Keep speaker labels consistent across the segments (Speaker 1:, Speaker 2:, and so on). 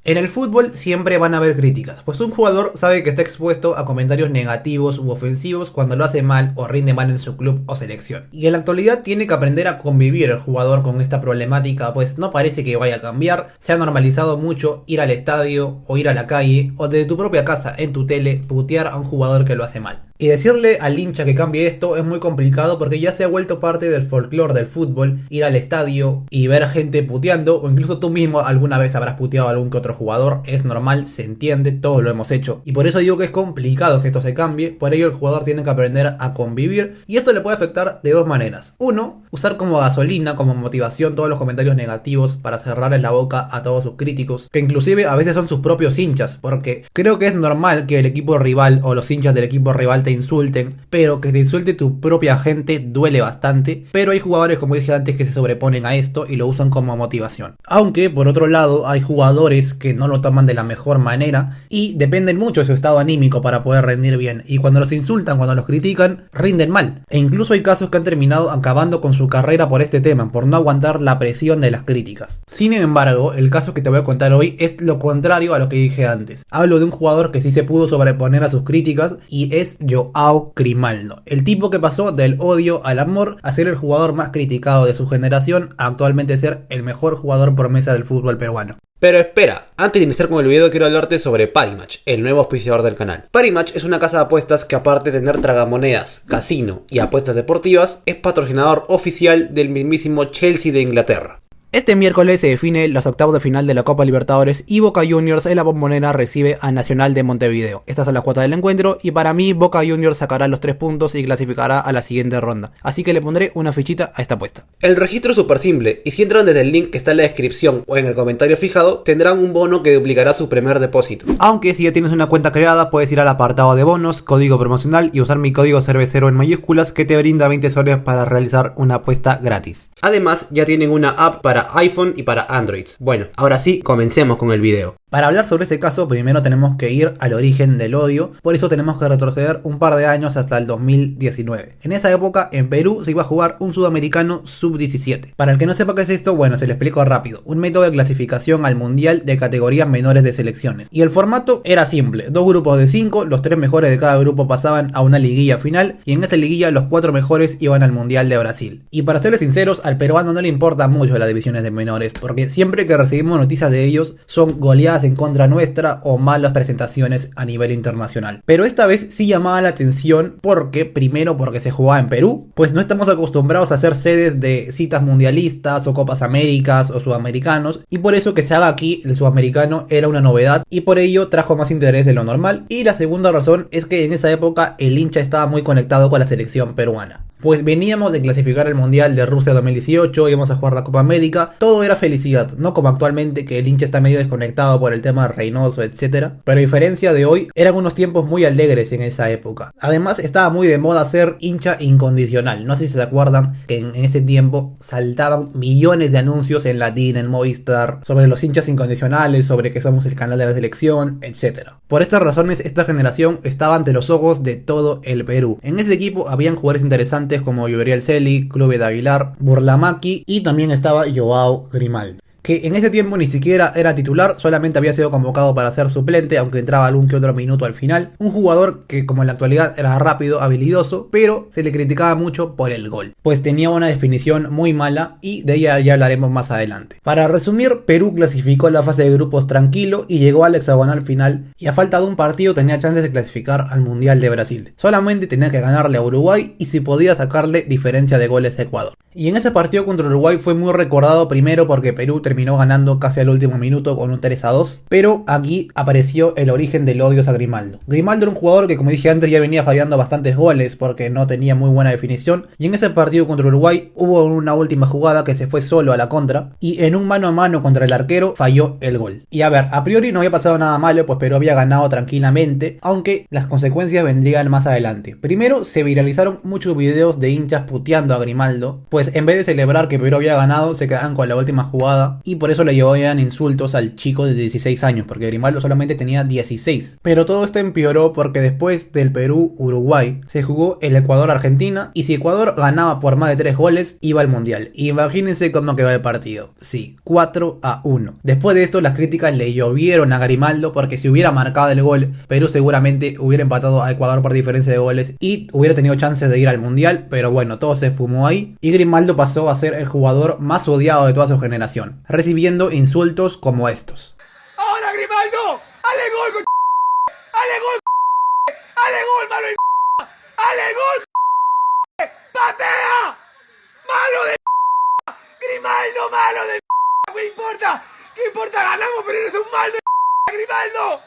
Speaker 1: En el fútbol siempre van a haber críticas, pues un jugador sabe que está expuesto a comentarios negativos u ofensivos cuando lo hace mal o rinde mal en su club o selección. Y en la actualidad tiene que aprender a convivir el jugador con esta problemática, pues no parece que vaya a cambiar. Se ha normalizado mucho ir al estadio o ir a la calle o desde tu propia casa en tu tele putear a un jugador que lo hace mal. Y decirle al hincha que cambie esto es muy complicado porque ya se ha vuelto parte del folclore del fútbol, ir al estadio y ver a gente puteando, o incluso tú mismo alguna vez habrás puteado a algún que otro jugador. Es normal, se entiende, todos lo hemos hecho. Y por eso digo que es complicado que esto se cambie, por ello el jugador tiene que aprender a convivir y esto le puede afectar de dos maneras. Uno, usar como gasolina, como motivación todos los comentarios negativos para cerrarles la boca a todos sus críticos, que inclusive a veces son sus propios hinchas, porque creo que es normal que el equipo rival o los hinchas del equipo rival te insulten, pero que te insulte tu propia gente duele bastante. Pero hay jugadores, como dije antes, que se sobreponen a esto y lo usan como motivación. Aunque por otro lado hay jugadores que no lo toman de la mejor manera y dependen mucho de su estado anímico para poder rendir bien, y cuando los insultan, cuando los critican, rinden mal. E incluso hay casos que han terminado acabando con su carrera por este tema, por no aguantar la presión de las críticas. Sin embargo, el caso que te voy a contar hoy es lo contrario a lo que dije antes. Hablo de un jugador que sí se pudo sobreponer a sus críticas y es Joao Grimaldo, el tipo que pasó del odio al amor a ser el jugador más criticado de su generación a actualmente ser el mejor jugador promesa del fútbol peruano.
Speaker 2: Pero espera, antes de iniciar con el video quiero hablarte sobre Parimatch, el nuevo auspiciador del canal. Parimatch es una casa de apuestas que, aparte de tener tragamonedas, casino y apuestas deportivas, es patrocinador oficial del mismísimo Chelsea de Inglaterra.
Speaker 1: Este miércoles se define los octavos de final de la Copa Libertadores y Boca Juniors en la Bombonera recibe a Nacional de Montevideo. Estas son las cuotas del encuentro y para mí Boca Juniors sacará los 3 puntos y clasificará a la siguiente ronda. Así que le pondré una fichita a esta apuesta.
Speaker 2: El registro es súper simple y si entran desde el link que está en la descripción o en el comentario fijado tendrán un bono que duplicará su primer depósito.
Speaker 1: Aunque si ya tienes una cuenta creada puedes ir al apartado de bonos, código promocional y usar mi código cervecero en mayúsculas que te brinda 20 soles para realizar una apuesta gratis.
Speaker 2: Además ya tienen una app para iPhone y para Android. Bueno, ahora sí, comencemos con el video.
Speaker 1: Para hablar sobre ese caso primero tenemos que ir al origen del odio, por eso tenemos que retroceder un par de años hasta el 2019. En esa época en Perú se iba a jugar un sudamericano sub-17. Para el que no sepa qué es esto, bueno, se lo explico rápido. Un método de clasificación al mundial de categorías menores de selecciones. Y el formato era simple, 2 grupos de 5, los 3 mejores de cada grupo pasaban a una liguilla final y en esa liguilla los 4 mejores iban al mundial de Brasil. Y para serles sinceros, al peruano no le importa mucho las divisiones de menores, porque siempre que recibimos noticias de ellos son goleadas en contra nuestra o malas presentaciones a nivel internacional. Pero esta vez sí llamaba la atención porque se jugaba en Perú, pues no estamos acostumbrados a ser sedes de citas mundialistas o Copas Américas o Sudamericanos, y por eso que se haga aquí el sudamericano era una novedad y por ello trajo más interés de lo normal. Y la segunda razón es que en esa época el hincha estaba muy conectado con la selección peruana. Pues veníamos de clasificar el Mundial de Rusia 2018, íbamos a jugar la Copa América, todo era felicidad, no como actualmente que el hincha está medio desconectado por el tema Reynoso, etc. Pero a diferencia de hoy, eran unos tiempos muy alegres en esa época. Además estaba muy de moda ser hincha incondicional, no sé si se acuerdan que en ese tiempo saltaban millones de anuncios en Latin, en Movistar, sobre los hinchas incondicionales, sobre que somos el canal de la selección, etc. Por estas razones esta generación estaba ante los ojos de todo el Perú. En ese equipo habían jugadores interesantes como Gabriel Celi, Clube de Aguilar, Burlamaqui y también estaba Joao Grimaldo, que en ese tiempo ni siquiera era titular, solamente había sido convocado para ser suplente, aunque entraba algún que otro minuto al final. Un jugador que como en la actualidad era rápido, habilidoso, pero se le criticaba mucho por el gol, pues tenía una definición muy mala y de ella ya hablaremos más adelante. Para resumir, Perú clasificó la fase de grupos tranquilo y llegó al hexagonal final y a falta de un partido tenía chances de clasificar al Mundial de Brasil. Solamente tenía que ganarle a Uruguay y si podía sacarle diferencia de goles a Ecuador. Y en ese partido contra Uruguay fue muy recordado primero porque Perú terminó ganando casi al último minuto con un 3-2, pero aquí apareció el origen del odio a Grimaldo. Grimaldo era un jugador que, como dije antes, ya venía fallando bastantes goles porque no tenía muy buena definición, y en ese partido contra Uruguay hubo una última jugada que se fue solo a la contra y en un mano a mano contra el arquero falló el gol. Y a ver, a priori no había pasado nada malo, pues Perú había ganado tranquilamente, aunque las consecuencias vendrían más adelante. Primero se viralizaron muchos videos de hinchas puteando a Grimaldo, pues en vez de celebrar que Perú había ganado se quedaban con la última jugada y por eso le llevaban insultos al chico de 16 años, porque Grimaldo solamente tenía 16. Pero todo esto empeoró porque después del Perú-Uruguay se jugó el Ecuador-Argentina, y si Ecuador ganaba por más de 3 goles, iba al Mundial. Imagínense cómo quedó el partido. Sí, 4-1. Después de esto las críticas le llovieron a Grimaldo, porque si hubiera marcado el gol, Perú seguramente hubiera empatado a Ecuador por diferencia de goles y hubiera tenido chances de ir al Mundial, pero bueno, todo se fumó ahí y Grimaldo pasó a ser el jugador más odiado de toda su generación, recibiendo insultos como estos.
Speaker 3: ¡Ahora Grimaldo! ¡Ale gol! ¡Ale gol! ¡Ale gol, malo! ¡Ale gol! ¡Patea! ¡Malo de! ¡Grimaldo, malo de! ¿Qué importa? ¿Qué importa? Ganamos, pero eres un mal de... ¡Grimaldo!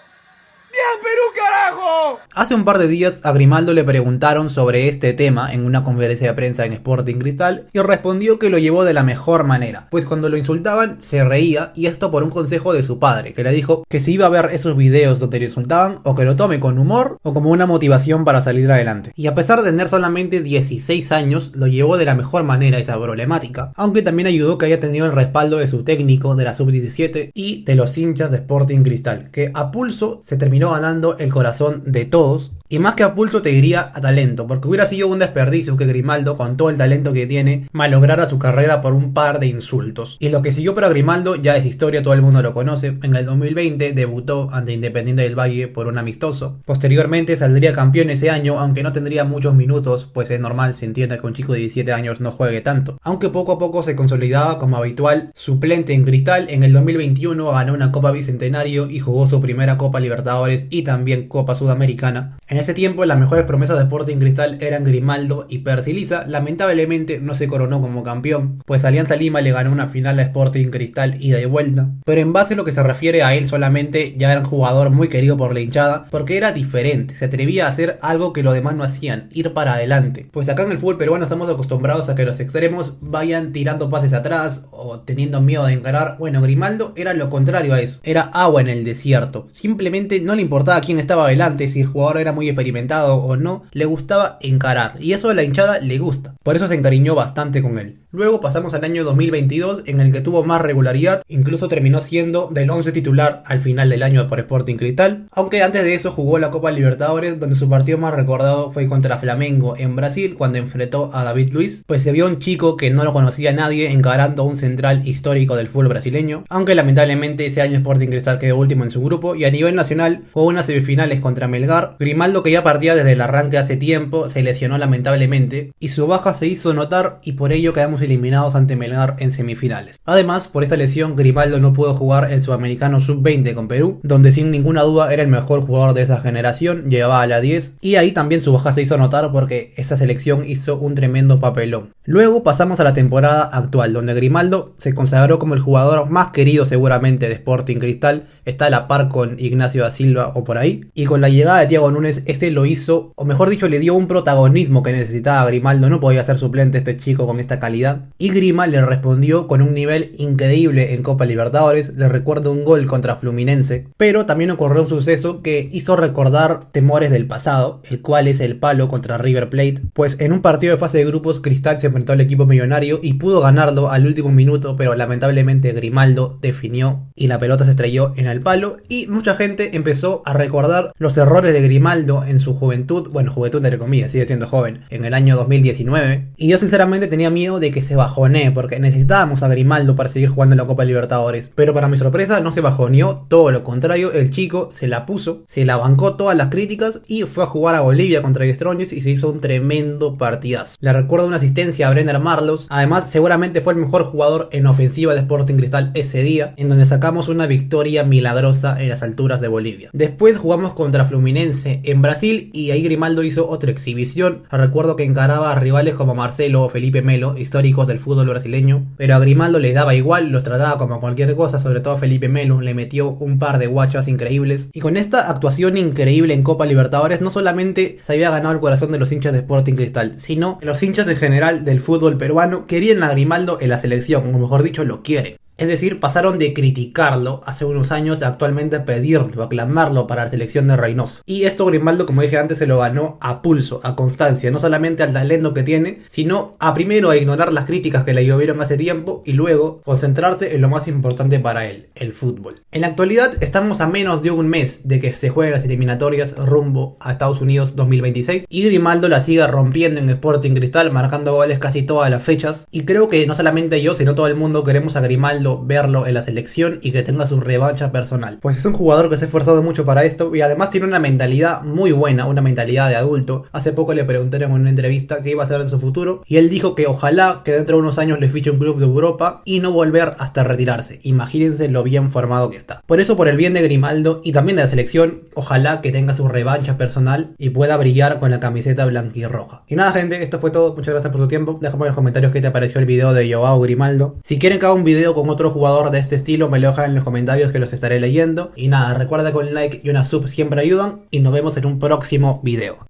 Speaker 3: ¡Bien, Perú, carajo!
Speaker 1: Hace un par de días a Grimaldo le preguntaron sobre este tema en una conferencia de prensa en Sporting Cristal y respondió que lo llevó de la mejor manera, pues cuando lo insultaban se reía, y esto por un consejo de su padre, que le dijo que si iba a ver esos videos donde lo insultaban, o que lo tome con humor o como una motivación para salir adelante. Y a pesar de tener solamente 16 años, lo llevó de la mejor manera esa problemática, aunque también ayudó que haya tenido el respaldo de su técnico de la sub-17 y de los hinchas de Sporting Cristal, que a pulso se terminó ganando el corazón de todos, y más que a pulso te diría a talento, porque hubiera sido un desperdicio que Grimaldo, con todo el talento que tiene, malograra su carrera por un par de insultos. Y lo que siguió para Grimaldo ya es historia, todo el mundo lo conoce. En el 2020 debutó ante Independiente del Valle por un amistoso. Posteriormente saldría campeón ese año, aunque no tendría muchos minutos, pues es normal, se entiende que un chico de 17 años no juegue tanto. Aunque poco a poco se consolidaba como habitual suplente en Cristal. En el 2021 ganó una Copa Bicentenario y jugó su primera Copa Libertadores y también Copa Sudamericana. En ese tiempo las mejores promesas de Sporting Cristal eran Grimaldo y Percy Liza. Lamentablemente no se coronó como campeón, pues Alianza Lima le ganó una final a Sporting Cristal ida y vuelta. Pero en base a lo que se refiere a él solamente, ya era un jugador muy querido por la hinchada, porque era diferente, se atrevía a hacer algo que los demás no hacían, ir para adelante. Pues acá en el fútbol peruano estamos acostumbrados a que los extremos vayan tirando pases atrás o teniendo miedo de encarar. Bueno, Grimaldo era lo contrario a eso, era agua en el desierto. Simplemente no le importaba quién estaba adelante, si el jugador era muy experimentado o no, le gustaba encarar, y eso a la hinchada le gusta, por eso se encariñó bastante con él. Luego pasamos al año 2022, en el que tuvo más regularidad, incluso terminó siendo del 11 titular al final del año por Sporting Cristal, aunque antes de eso jugó la Copa Libertadores, donde su partido más recordado fue contra Flamengo en Brasil, cuando enfrentó a David Luiz, pues se vio un chico que no lo conocía nadie encarando a un central histórico del fútbol brasileño, aunque lamentablemente ese año Sporting Cristal quedó último en su grupo, y a nivel nacional jugó unas semifinales contra Melgar. Grimaldo, que ya partía desde el arranque hace tiempo, se lesionó lamentablemente, y su baja se hizo notar, y por ello quedamos eliminados ante Melgar en semifinales. Además, por esta lesión, Grimaldo no pudo jugar el Sudamericano Sub-20 con Perú, donde sin ninguna duda era el mejor jugador de esa generación, llegaba a la 10, y ahí también su baja se hizo notar porque esa selección hizo un tremendo papelón. Luego pasamos a la temporada actual, donde Grimaldo se consagró como el jugador más querido seguramente de Sporting Cristal, está a la par con Ignacio da Silva o por ahí, y con la llegada de Thiago Núñez, este lo hizo, o mejor dicho, le dio un protagonismo que necesitaba Grimaldo. No podía ser suplente este chico con esta calidad, y Grima le respondió con un nivel increíble en Copa Libertadores. Le recuerdo un gol contra Fluminense, pero también ocurrió un suceso que hizo recordar temores del pasado, el cual es el palo contra River Plate, pues en un partido de fase de grupos Cristal se enfrentó al equipo millonario y pudo ganarlo al último minuto, pero lamentablemente Grimaldo definió y la pelota se estrelló en el palo, y mucha gente empezó a recordar los errores de Grimaldo en su juventud, bueno, juventud entre comillas, sigue siendo joven, en el año 2019, y yo sinceramente tenía miedo de que se bajonee, porque necesitábamos a Grimaldo para seguir jugando en la Copa Libertadores, pero para mi sorpresa no se bajoneó, todo lo contrario, el chico se la puso, se la bancó todas las críticas y fue a jugar a Bolivia contra Strongest y se hizo un tremendo partidazo. Le recuerdo una asistencia a Brenner Marlos, además seguramente fue el mejor jugador en ofensiva de Sporting Cristal ese día, en donde sacamos una victoria milagrosa en las alturas de Bolivia. Después jugamos contra Fluminense en Brasil y ahí Grimaldo hizo otra exhibición. Recuerdo que encaraba a rivales como Marcelo o Felipe Melo, históricos del fútbol brasileño, pero a Grimaldo les daba igual, los trataba como cualquier cosa, sobre todo a Felipe Melo, le metió un par de guachas increíbles, y con esta actuación increíble en Copa Libertadores no solamente se había ganado el corazón de los hinchas de Sporting Cristal, sino que los hinchas en general del fútbol peruano querían a Grimaldo en la selección, o mejor dicho, lo quieren. Es decir, pasaron de criticarlo hace unos años a actualmente pedirlo, aclamarlo para la selección de Reynoso. Y esto Grimaldo, como dije antes, se lo ganó a pulso, a constancia, no solamente al talento que tiene, sino a primero a ignorar las críticas que le llovieron hace tiempo y luego concentrarse en lo más importante para él, el fútbol. En la actualidad estamos a menos de un mes de que se jueguen las eliminatorias rumbo a Estados Unidos 2026 y Grimaldo la sigue rompiendo en Sporting Cristal, marcando goles casi todas las fechas, y creo que no solamente yo sino todo el mundo queremos a Grimaldo verlo en la selección y que tenga su revancha personal, pues es un jugador que se ha esforzado mucho para esto y además tiene una mentalidad muy buena, una mentalidad de adulto. Hace poco le preguntaron en una entrevista qué iba a hacer de su futuro y él dijo que ojalá que dentro de unos años le fiche un club de Europa y no volver hasta retirarse. Imagínense lo bien formado que está. Por eso, por el bien de Grimaldo y también de la selección, ojalá que tenga su revancha personal y pueda brillar con la camiseta blanquirroja. Y nada, gente, esto fue todo. Muchas gracias por su tiempo. Déjame en los comentarios qué te pareció el video de Joao Grimaldo. Si quieren que haga un video con otro jugador de este estilo, me lo dejan en los comentarios que los estaré leyendo. Y nada, recuerda que un like y una sub siempre ayudan y nos vemos en un próximo video.